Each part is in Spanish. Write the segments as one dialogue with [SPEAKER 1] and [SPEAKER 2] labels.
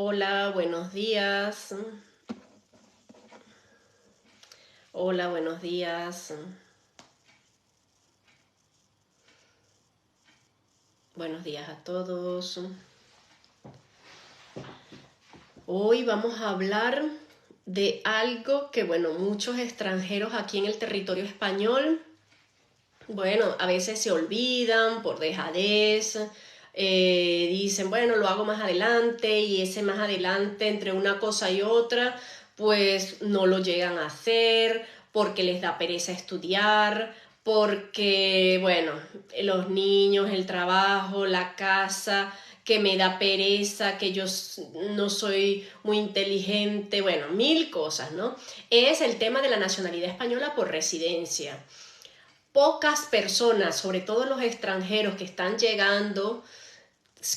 [SPEAKER 1] Hola, buenos días. Hola, buenos días. Buenos días a todos. Hoy vamos a hablar de algo que, bueno, muchos extranjeros aquí en el territorio español, bueno, a veces se olvidan por dejadez, dicen, bueno, lo hago más adelante y ese más adelante entre una cosa y otra, pues no lo llegan a hacer porque les da pereza estudiar, porque, bueno, los niños, el trabajo, la casa, que me da pereza, que yo no soy muy inteligente, bueno, mil cosas, ¿no? Es el tema de la nacionalidad española por residencia. Pocas personas, sobre todo los extranjeros que están llegando,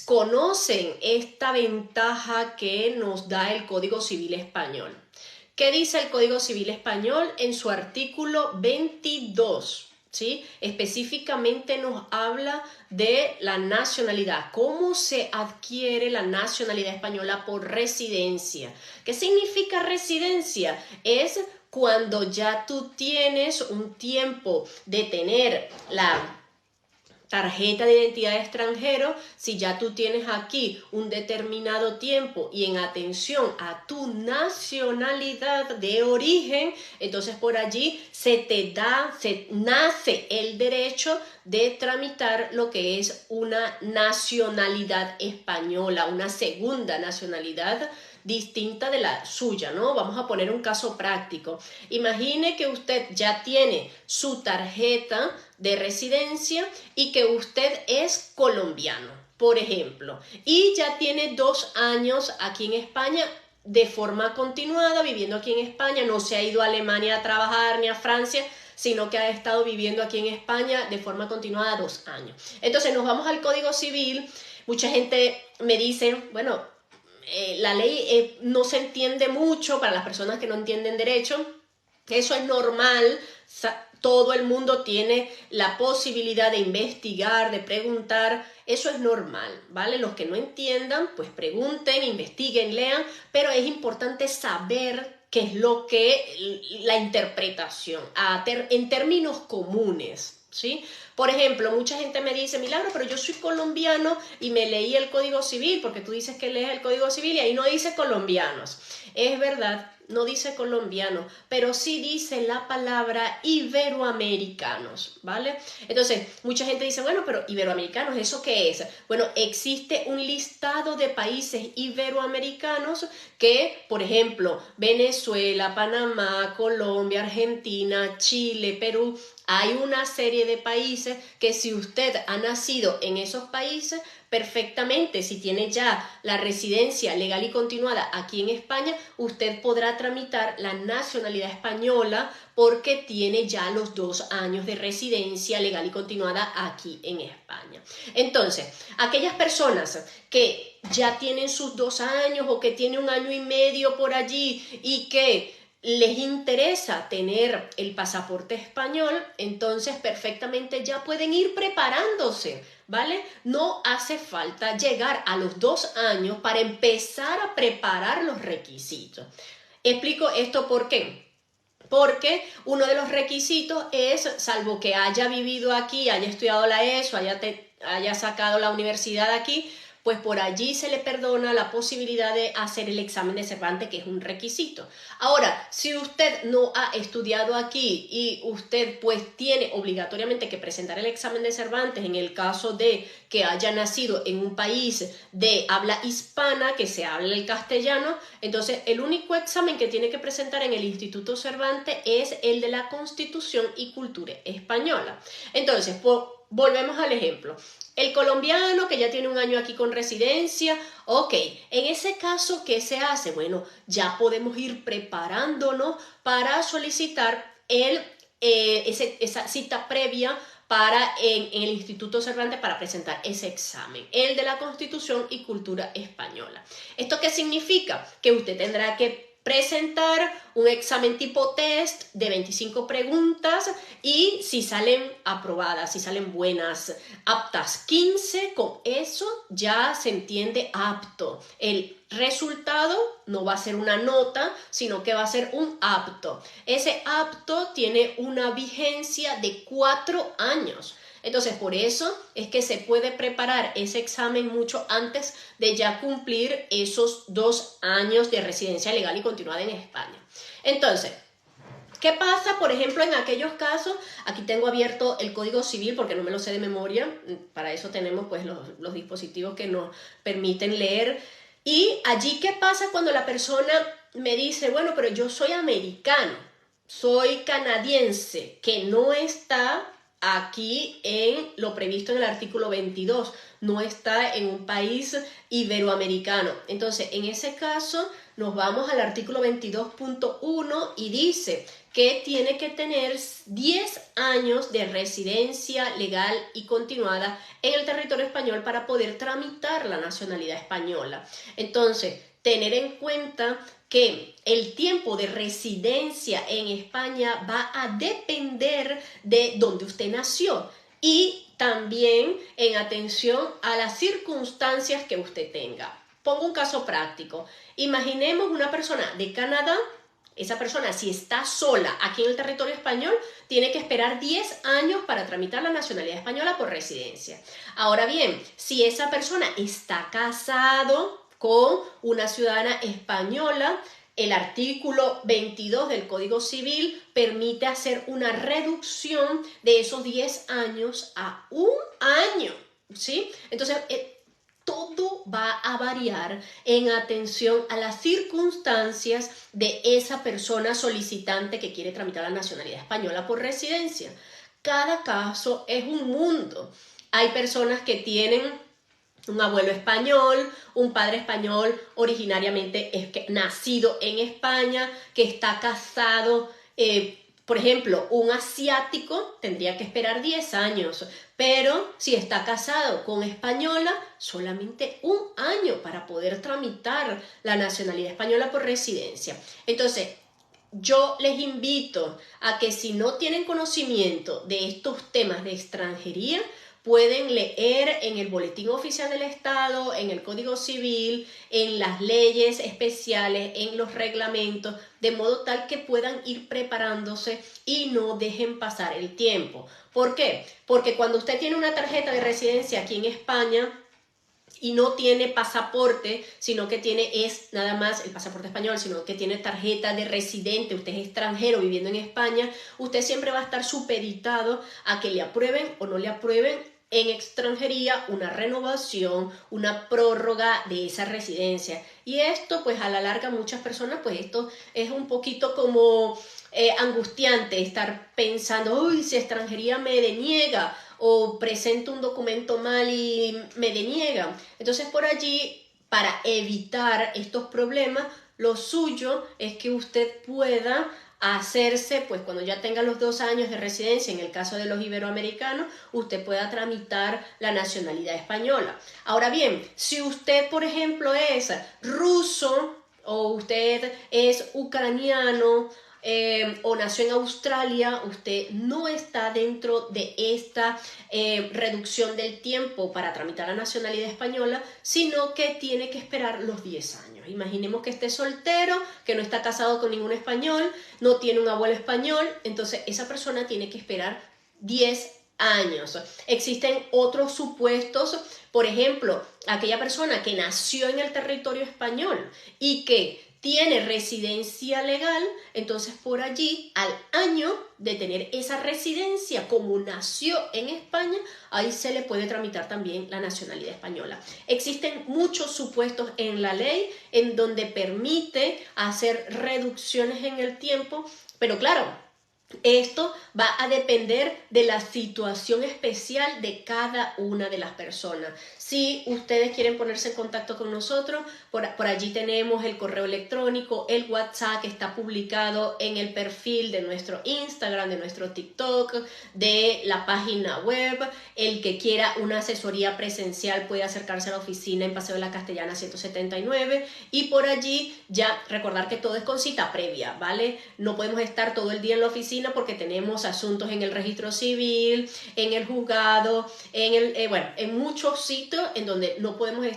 [SPEAKER 1] conocen esta ventaja que nos da el Código Civil Español. ¿Qué dice el Código Civil Español en su artículo 22? ¿Sí? Específicamente nos habla de la nacionalidad, cómo se adquiere la nacionalidad española por residencia. ¿Qué significa residencia? Es cuando ya tú tienes un tiempo de tener la tarjeta de identidad de extranjero, si ya tú tienes aquí un determinado tiempo y en atención a tu nacionalidad de origen, entonces por allí se nace el derecho de tramitar lo que es una nacionalidad española, una segunda nacionalidad distinta de la suya, ¿no? Vamos a poner un caso práctico. Imagine que usted ya tiene su tarjeta de residencia y que usted es colombiano, por ejemplo, y ya tiene 2 años aquí en España de forma continuada, viviendo aquí en España, no se ha ido a Alemania a trabajar ni a Francia, sino que ha estado viviendo aquí en España de forma continuada 2 años. Entonces nos vamos al Código Civil. Mucha gente me dice, bueno, la ley no se entiende mucho para las personas que no entienden derecho. Eso es normal, todo el mundo tiene la posibilidad de investigar, de preguntar, eso es normal, ¿vale? Los que no entiendan, pues pregunten, investiguen, lean, pero es importante saber qué es lo que, la interpretación, en términos comunes, ¿sí? Por ejemplo, mucha gente me dice, Milagro, pero yo soy colombiano y me leí el Código Civil, porque tú dices que lees el Código Civil y ahí no dice colombianos. Es verdad, no dice colombiano, pero sí dice la palabra iberoamericanos, ¿vale? Entonces, mucha gente dice, bueno, pero iberoamericanos, ¿eso qué es? Bueno, existe un listado de países iberoamericanos que, por ejemplo, Venezuela, Panamá, Colombia, Argentina, Chile, Perú, hay una serie de países que si usted ha nacido en esos países, perfectamente, si tiene ya la residencia legal y continuada aquí en España, usted podrá tramitar la nacionalidad española porque tiene ya los 2 años de residencia legal y continuada aquí en España. Entonces, aquellas personas que ya tienen sus 2 años o que tienen 1 año y medio por allí y que les interesa tener el pasaporte español, entonces perfectamente ya pueden ir preparándose, ¿vale? No hace falta llegar a los 2 años para empezar a preparar los requisitos. Explico esto por qué. Porque uno de los requisitos es, salvo que haya vivido aquí, haya estudiado la ESO, haya sacado la universidad aquí, pues por allí se le perdona la posibilidad de hacer el examen de Cervantes, que es un requisito. Ahora, si usted no ha estudiado aquí y usted pues tiene obligatoriamente que presentar el examen de Cervantes en el caso de que haya nacido en un país de habla hispana, que se habla el castellano, entonces el único examen que tiene que presentar en el Instituto Cervantes es el de la Constitución y Cultura Española. Entonces, volvemos al ejemplo. El colombiano que ya tiene 1 año aquí con residencia, ok, en ese caso, ¿qué se hace? Bueno, ya podemos ir preparándonos para solicitar esa cita previa en el Instituto Cervantes para presentar ese examen, el de la Constitución y Cultura Española. ¿Esto qué significa? Que usted tendrá que presentar un examen tipo test de 25 preguntas y si salen aprobadas, si salen buenas, aptas 15, con eso ya se entiende apto. El resultado no va a ser una nota, sino que va a ser un apto. Ese apto tiene una vigencia de 4 años. Entonces, por eso es que se puede preparar ese examen mucho antes de ya cumplir esos 2 años de residencia legal y continuada en España. Entonces, ¿qué pasa, por ejemplo, en aquellos casos? Aquí tengo abierto el Código Civil porque no me lo sé de memoria. Para eso tenemos pues los dispositivos que nos permiten leer. Y allí, ¿qué pasa cuando la persona me dice, bueno, pero yo soy americano, soy canadiense, que no está aquí en lo previsto en el artículo 22, no está en un país iberoamericano? Entonces, en ese caso, nos vamos al artículo 22.1 y dice que tiene que tener 10 años de residencia legal y continuada en el territorio español para poder tramitar la nacionalidad española. Entonces, tener en cuenta que el tiempo de residencia en España va a depender de dónde usted nació y también en atención a las circunstancias que usted tenga. Pongo un caso práctico. Imaginemos una persona de Canadá. Esa persona, si está sola aquí en el territorio español, tiene que esperar 10 años para tramitar la nacionalidad española por residencia. Ahora bien, si esa persona está casado con una ciudadana española, el artículo 22 del Código Civil permite hacer una reducción de esos 10 años a 1 año, ¿sí? Entonces, todo va a variar en atención a las circunstancias de esa persona solicitante que quiere tramitar la nacionalidad española por residencia. Cada caso es un mundo. Hay personas que tienen un abuelo español, un padre español originariamente nacido en España, que está casado, por ejemplo, un asiático tendría que esperar 10 años, pero si está casado con española, solamente 1 año para poder tramitar la nacionalidad española por residencia. Entonces, yo les invito a que si no tienen conocimiento de estos temas de extranjería, pueden leer en el Boletín Oficial del Estado, en el Código Civil, en las leyes especiales, en los reglamentos, de modo tal que puedan ir preparándose y no dejen pasar el tiempo. ¿Por qué? Porque cuando usted tiene una tarjeta de residencia aquí en España y no tiene pasaporte, sino que es nada más el pasaporte español, sino que tiene tarjeta de residente, usted es extranjero viviendo en España, usted siempre va a estar supeditado a que le aprueben o no le aprueben en extranjería una renovación, una prórroga de esa residencia. Y esto, pues a la larga, muchas personas, pues esto es un poquito como angustiante estar pensando, uy, si extranjería me deniega o presento un documento mal y me deniegan. Entonces, por allí, para evitar estos problemas, lo suyo es que usted pueda hacerse, pues cuando ya tenga los 2 años de residencia, en el caso de los iberoamericanos, usted pueda tramitar la nacionalidad española. Ahora bien, si usted, por ejemplo, es ruso o usted es ucraniano, o nació en Australia, usted no está dentro de esta reducción del tiempo para tramitar la nacionalidad española, sino que tiene que esperar los 10 años. Imaginemos que esté soltero, que no está casado con ningún español, no tiene un abuelo español, entonces esa persona tiene que esperar 10 años. Existen otros supuestos, por ejemplo, aquella persona que nació en el territorio español y que tiene residencia legal, entonces por allí, al año de tener esa residencia, como nació en España, ahí se le puede tramitar también la nacionalidad española. Existen muchos supuestos en la ley en donde permite hacer reducciones en el tiempo, pero claro, esto va a depender de la situación especial de cada una de las personas. Si ustedes quieren ponerse en contacto con nosotros, por allí tenemos el correo electrónico, el WhatsApp que está publicado en el perfil de nuestro Instagram, de nuestro TikTok, de la página web. El que quiera una asesoría presencial puede acercarse a la oficina en Paseo de la Castellana 179 y por allí ya recordar que todo es con cita previa, ¿vale? No podemos estar todo el día en la oficina porque tenemos asuntos en el registro civil, en el juzgado, en muchos sitios en donde no podemos estar